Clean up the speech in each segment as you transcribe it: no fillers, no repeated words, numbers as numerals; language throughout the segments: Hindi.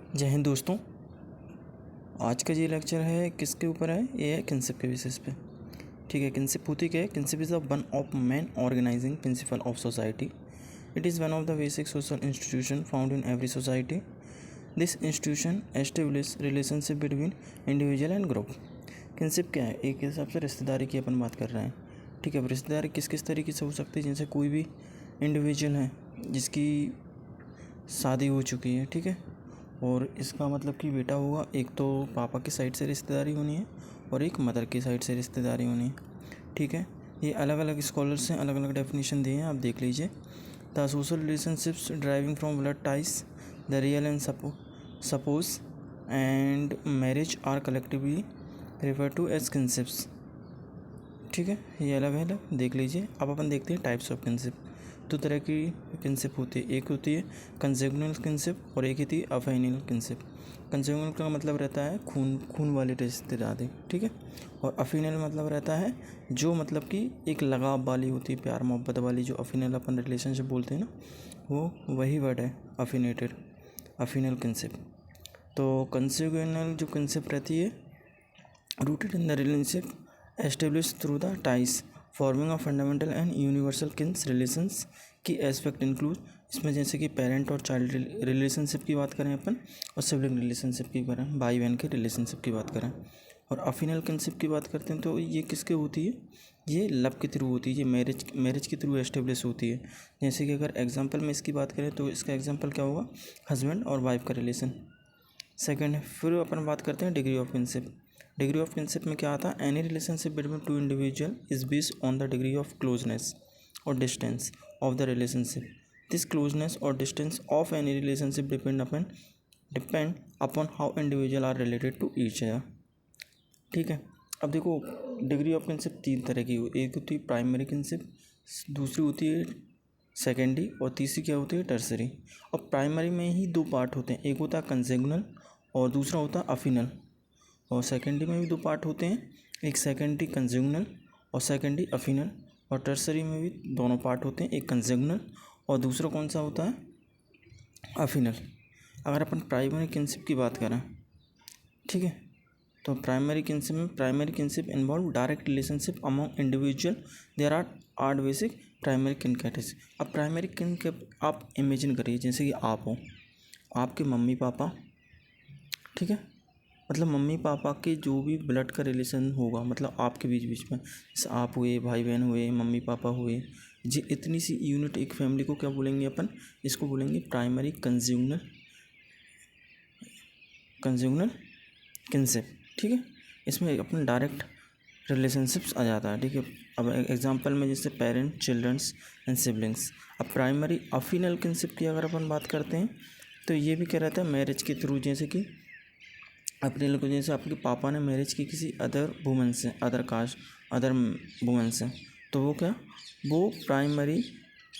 जय हिंद दोस्तों। आज का ये लेक्चर है किसके ऊपर है? ये है किनशिप के बेसिस पे। ठीक है, किनशिप होती क्या है? Kinship is the one of main organising principle of society. It is one of the basic social institution found in every society. This institution establish relationship between individual and group. Kinship क्या है? एक हिसाब से रिश्तेदारी की अपन बात कर रहे हैं. ठीक है, रिश्तेदारी किस किस तरीके से हो सकती है? जैसे कोई भी इंडिविजुअल है जिसकी शादी हो चुकी है, ठीक है, और इसका मतलब कि बेटा होगा, एक तो पापा की साइड से रिश्तेदारी होनी है और एक मदर की साइड से रिश्तेदारी होनी है. ठीक है, ये अलग अलग स्कॉलर्स हैं, अलग अलग डेफिनेशन दिए हैं, आप देख लीजिए. The social relationships driving from blood ties the real and suppose and marriage are collectively refer to as kinships. ठीक है, ये अलग अलग देख लीजिए. अब अपन देखते हैं टाइप्स ऑफ किनशिप. दो तरह की किनशिप होती है. एक होती है कंसेग्युनल किनशिप और एक होती है अफिनियल किनशिप. कंसेग्युनल का मतलब रहता है खून वाले रिश्तेदारी, ठीक है, और अफिनियल मतलब रहता है जो मतलब कि एक लगाव वाली होती है, प्यार मोहब्बत वाली. जो अफिनियल अपन रिलेशनशिप बोलते हैं ना, वो वही वर्ड है, अफिनेटेड, अफिनियल किनशिप. तो कंसेग्युनल जो किनशिप रहती है, rooted in the relationship establish through the ties forming of fundamental and universal Keynes relations की एस्पेक्ट इंक्लूड. इसमें जैसे कि पेरेंट और चाइल्ड रिलेशनशिप की बात करें अपन, और सिबलिंग रिलेशनशिप की करें, भाई बहन के रिलेशनशिप की बात करें, और अफिनियल किनशिप की बात करते हैं तो ये किसके होती है? ये लव के थ्रू होती है, ये मैरिज के थ्रू एस्टेब्लिश होती है. जैसे कि अगर एग्जाम्पल में इसकी बात करें तो इसका एग्जाम्पल क्या होगा? हस्बैंड और वाइफ का रिलेशन. सेकेंड है, फिर अपन बात करते हैं degree of kinship. Degree of kinship में क्या आता है? Any relationship between two individual is based on the degree of closeness और distance of the relationship. This closeness और distance of any relationship depend upon how individual are related to each other. ठीक है, अब देखो डिग्री ऑफ किनशिप तीन तरह की हो. एक होती है प्राइमरी किनशिप, दूसरी होती है सेकेंडरी, और तीसरी क्या होती है? टर्सरी. और प्राइमरी में ही दो पार्ट होते हैं, एक होता है कंसेग्युनल और दूसरा होता है अफिनल. और सेकेंडरी में भी दो पार्ट होते हैं, एक सेकेंडरी कंसेग्युनल और सेकेंडरी अफिनल. और टर्सरी में भी दोनों पार्ट होते हैं, एक कंसेग्युनल और दूसरा कौन सा होता है? अफिनल. अगर अपन प्राइमरी किनशिप की बात करें, ठीक है, तो primary kinship involve direct relationship among individual. There are 8 basic primary kin categories. अब प्राइमरी किन के आप इमेजिन करिए जैसे कि आप हो, आपके मम्मी पापा, ठीक है, मतलब मम्मी पापा के जो भी ब्लड का रिलेशन होगा, मतलब आपके बीच में, जैसे आप हुए, भाई बहन हुए, मम्मी पापा हुए, जी इतनी सी यूनिट एक फैमिली को क्या बोलेंगे अपन? इसको बोलेंगे प्राइमरी कंसेग्युनल किनशिप. ठीक है, इसमें अपन डायरेक्ट रिलेशनशिप्स आ जाता है. ठीक है, अब एग्जांपल में जैसे पेरेंट, चिल्ड्रंस एंड सिबलिंग्स. अब प्राइमरी अफिनल किनशिप की अगर अपन बात करते हैं तो ये भी क्या रहता है? मैरिज के थ्रू. जैसे कि अपने लोग, जैसे आपके पापा ने मैरिज की किसी अदर वुमन से, अदर कास्ट, अदर वुमन से, तो वो क्या? वो प्राइमरी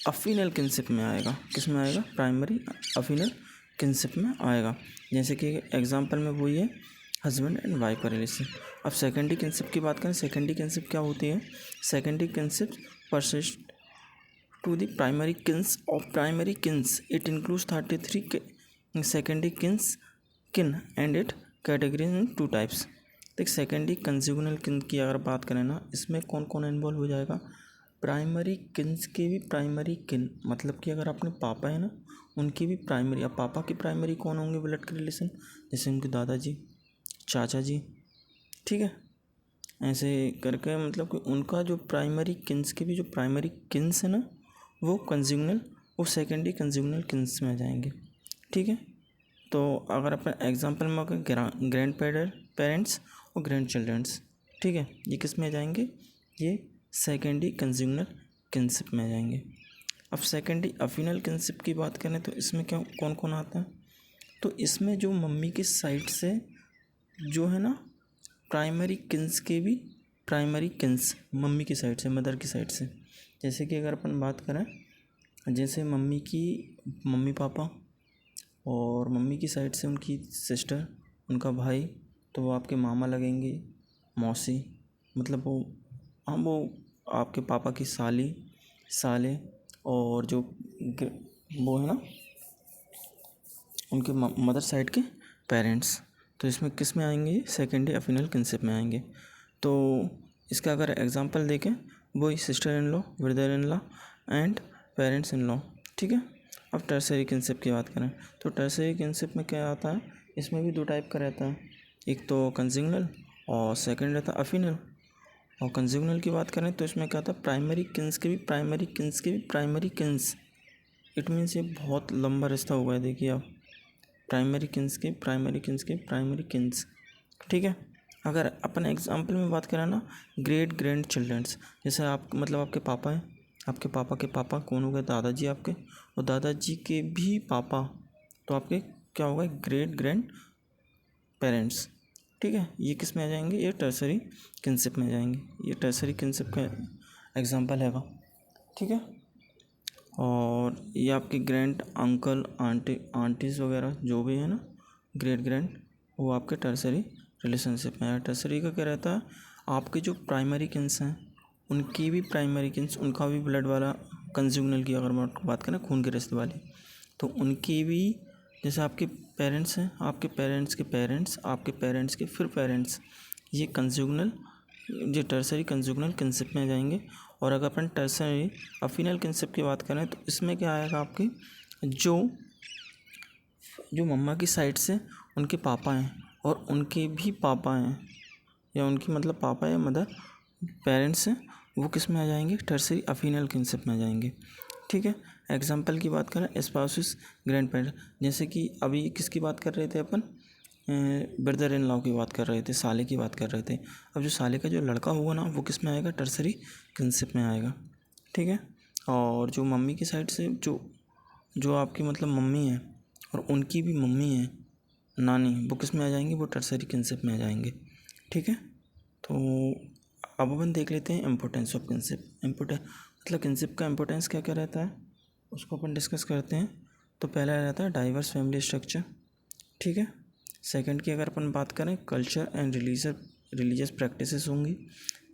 अफिनल किनशिप में आएगा. किस में आएगा? प्राइमरी अफिनल किनशिप में आएगा. जैसे कि एग्जांपल में वही है हस्बैंड एंड वाइफ का रिलेशन. अब सेकेंडरी किनशिप की बात करें, सेकेंडरी किनशिप क्या होती है? Secondary kinship persist to the primary kins of primary kins. It includes 33 secondary kin and it category in 2 types. देख, सेकेंडरी कंसेग्युनल किन की अगर बात करें ना, इसमें कौन कौन इन्वॉल्व हो जाएगा? प्राइमरी किन्स के भी प्राइमरी किन, मतलब कि अगर अपने पापा है ना, उनकी भी प्राइमरी. अब पापा की प्राइमरी कौन होंगे ब्लड के रिलेशन? जैसे उनके दादाजी, चाचा जी, ठीक है, ऐसे करके, मतलब कि उनका जो प्राइमरी किन्स के भी जो प्राइमरी किन्स है ना, वो कंसेग्युनल और सेकेंडरी कंसेग्युनल किन्स में आ जाएंगे. ठीक है, तो अगर अपन एग्जांपल में ग्रैंड पेरेंट्स और ग्रैंड चिल्ड्रंस, ठीक है, ये किस में आ जाएंगे? ये सेकेंडरी कंसेग्युनल किनशिप में आ जाएंगे. अब सेकेंडरी अफिनल किनशिप की बात करें तो इसमें क्या कौन कौन आता है? तो इसमें जो मम्मी की साइड से जो है ना, प्राइमरी किन्स के भी प्राइमरी किन्स मम्मी की साइड से, मदर की साइड से. जैसे कि अगर अपन बात करें, जैसे मम्मी पापा और मम्मी की साइड से उनकी सिस्टर, उनका भाई, तो वो आपके मामा लगेंगे, मौसी, मतलब वो आपके पापा की साले, और जो वो है ना, उनके मदर साइड के पेरेंट्स, तो इसमें किस में आएंगे, सेकेंडरी अफिनियल किनशिप में आएंगे। तो इसका अगर एग्जांपल देखें वो sister in law, brother in law and parents in law, ठीक है। अब टर्सरी किनशिप की बात करें तो टर्सरी किनशिप में क्या आता है, इसमें भी दो टाइप का रहता है, एक तो कंजुगनल और सेकंड रहता है अफिनियल। और कंजुगनल की बात करें तो इसमें क्या था, प्राइमरी किन्स के भी प्राइमरी किन्स के भी प्राइमरी किन्स, इट मीन्स ये बहुत लंबा रिश्ता हुआ है। देखिए आप, प्राइमरी किन्स के प्राइमरी किन्स के प्राइमरी किन्स, ठीक है। अगर अपन एग्जांपल में बात करें ना, ग्रेट ग्रैंड चिल्ड्रंस, जैसे आप मतलब आपके पापा हैं, आपके पापा के पापा कौन हो गए, दादाजी आपके, और दादाजी के भी पापा, तो आपके क्या होगा, ग्रेट ग्रैंड पेरेंट्स, ठीक है। ये किस में आ जाएंगे, ये टर्सरी किनशिप में आ जाएंगे। ये टर्सरी किनशिप का एग्जांपल हैगा, ठीक है। और ये आपके ग्रैंड अंकल आंटीज़ वगैरह जो भी है ना, ग्रेट ग्रैंड, वो आपके टर्सरी रिलेशनशिप में है। टर्सरी का क्या रहता है, आपके जो प्राइमरी किन्स हैं उनकी भी प्राइमरी किन्स, उनका भी ब्लड वाला, कंजुगनल की अगर बात करें खून के रिश्ते वाली, तो उनकी भी, जैसे आपके पेरेंट्स हैं, आपके पेरेंट्स के पेरेंट्स, आपके पेरेंट्स के फिर पेरेंट्स, ये कंजुगनल, ये टर्सरी कंजुगनल किनशिप में जाएंगे। और अगर अपन टर्सरी अफिनियल किनशिप की बात करें तो इसमें क्या आएगा, आपके जो मम्मा की साइड से उनके पापा हैं और उनके भी पापा हैं, या उनकी मतलब पापा या मदर पेरेंट्स हैं, वो किस में आ जाएंगे, टर्सरी अफिनियल किनशिप में आ जाएंगे, ठीक है। एग्जांपल की बात करें, स्पाउसेस ग्रैंड पेरेंट, जैसे कि अभी किसकी बात कर रहे थे अपन, ब्रदर इन लॉ की बात कर रहे थे, साले की बात कर रहे थे। अब जो साले का जो लड़का होगा ना, वो किस में आएगा, टर्सरी किनशिप में आएगा, ठीक है। और जो मम्मी की साइड से जो आपकी मतलब मम्मी है और उनकी भी मम्मी है, नानी, वो किस में आ जाएंगे, वो टर्सरी किनशिप में आ जाएंगे, ठीक है। तो अब अपन देख लेते हैं इम्पोर्टेंस ऑफ किनशिप। मतलब किनशिप का इम्पोर्टेंस क्या क्या रहता है, उसको अपन डिस्कस करते हैं। तो पहला रहता है डाइवर्स फैमिली स्ट्रक्चर, ठीक है। सेकंड की अगर अपन बात करें, कल्चर एंड रिलीजियस प्रैक्टिसेस होंगी।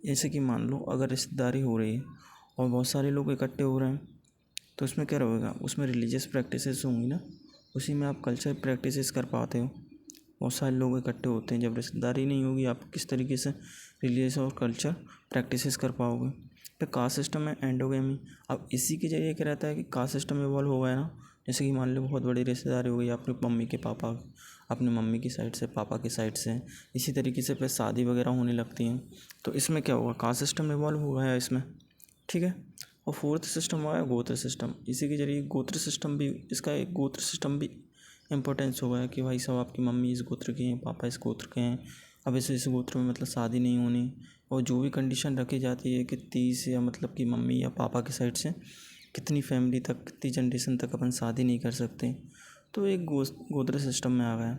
जैसे कि मान लो अगर रिश्तेदारी हो रही है और बहुत सारे लोग इकट्ठे हो रहे हैं, तो उसमें क्या रहेगा, उसमें रिलीजियस प्रैक्टिसेस होंगी ना, उसी में आप कल्चर प्रैक्टिसेस कर पाते हो। बहुत सारे लोग इकट्ठे होते हैं, जब रिश्तेदारी नहीं होगी आप किस तरीके से रिलीजियस और कल्चर प्रैक्टिसेस कर पाओगे। फिर कास्ट सिस्टम है, एंडोगेमी। अब इसी के जरिए क्या रहता है कि कास्ट सिस्टम इवॉल्व हो गया ना, जैसे कि मान लो बहुत बड़ी रिश्तेदारी हो गई अपनी मम्मी के पापा, अपनी मम्मी की साइड से, पापा की साइड से, इसी तरीके से फिर शादी वगैरह होने लगती हैं, तो इसमें क्या होगा, कास्ट सिस्टम इवॉल्व हो गया है इसमें, ठीक है। और फोर्थ सिस्टम हो गया गोत्र सिस्टम, इसी के जरिए गोत्र सिस्टम भी, इसका एक गोत्र सिस्टम भी इम्पोर्टेंस हो गया कि भाई साहब आपकी मम्मी इस गोत्र की हैं, पापा इस गोत्र के हैं, अब इस गोत्र में मतलब शादी नहीं होनी। और जो भी कंडीशन रखी जाती है कि 30 या मतलब कि मम्मी या पापा की साइड से कितनी फैमिली तक, कितनी जनरेशन तक अपन शादी नहीं कर सकते, तो एक गोत्र सिस्टम में आ गया।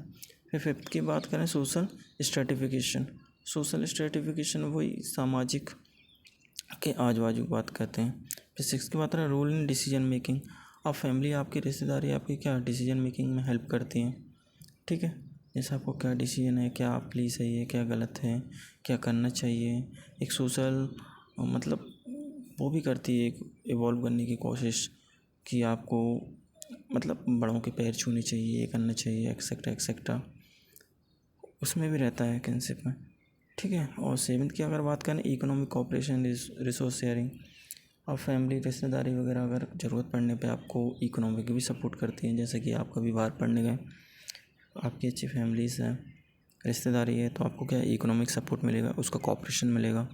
फिर फिफ्थ की बात करें, सोशल स्ट्रेटिफिकेशन। सोशल स्ट्रेटिफिकेशन वही सामाजिक के आज बाजू की बात करते हैं। फिर सिक्स की बात करें, रोल इन डिसीजन मेकिंग। अब फैमिली आपकी रिश्तेदारी आपकी क्या डिसीजन मेकिंग में हेल्प करती हैं, ठीक है। जैसे आपको क्या डिसीजन है, क्या आपके सही है, क्या गलत है, क्या करना चाहिए, एक सोशल मतलब वो भी करती है, एक इवॉल्व करने की कोशिश कि आपको मतलब बड़ों के पैर छूने चाहिए, ये करना चाहिए, एक्सेट्रा एक्सेट्रा, उसमें भी रहता है किनशिप में, ठीक है। और सेवन्थ की अगर बात करें, इकोनॉमिक कोऑपरेशन, रिसोर्स शेयरिंग। अब फैमिली रिश्तेदारी वगैरह अगर ज़रूरत पड़ने पे आपको इकोनॉमिक भी सपोर्ट करती है, जैसे कि आप कभी बाहर पढ़ने गए, आपकी अच्छी फैमिलीज़ है, रिश्तेदारी है, तो आपको क्या इकोनॉमिक सपोर्ट मिलेगा, उसका कोऑपरेशन मिलेगा।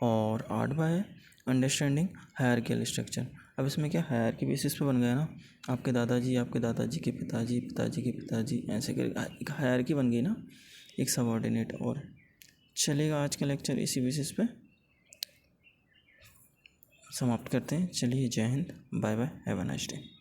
और आठवां है अंडरस्टैंडिंग हायरार्कियल स्ट्रक्चर। अब इसमें क्या हायरार्की बेसिस पे बन गया ना, आपके दादाजी के पिताजी, पिताजी के पिताजी, ऐसे कर एक हायरार्की बन गई ना, एक सबऑर्डिनेट। और चलेगा आज का लेक्चर इसी बेसिस पे समाप्त करते हैं। चलिए, जय हिंद, bye bye, have a nice day.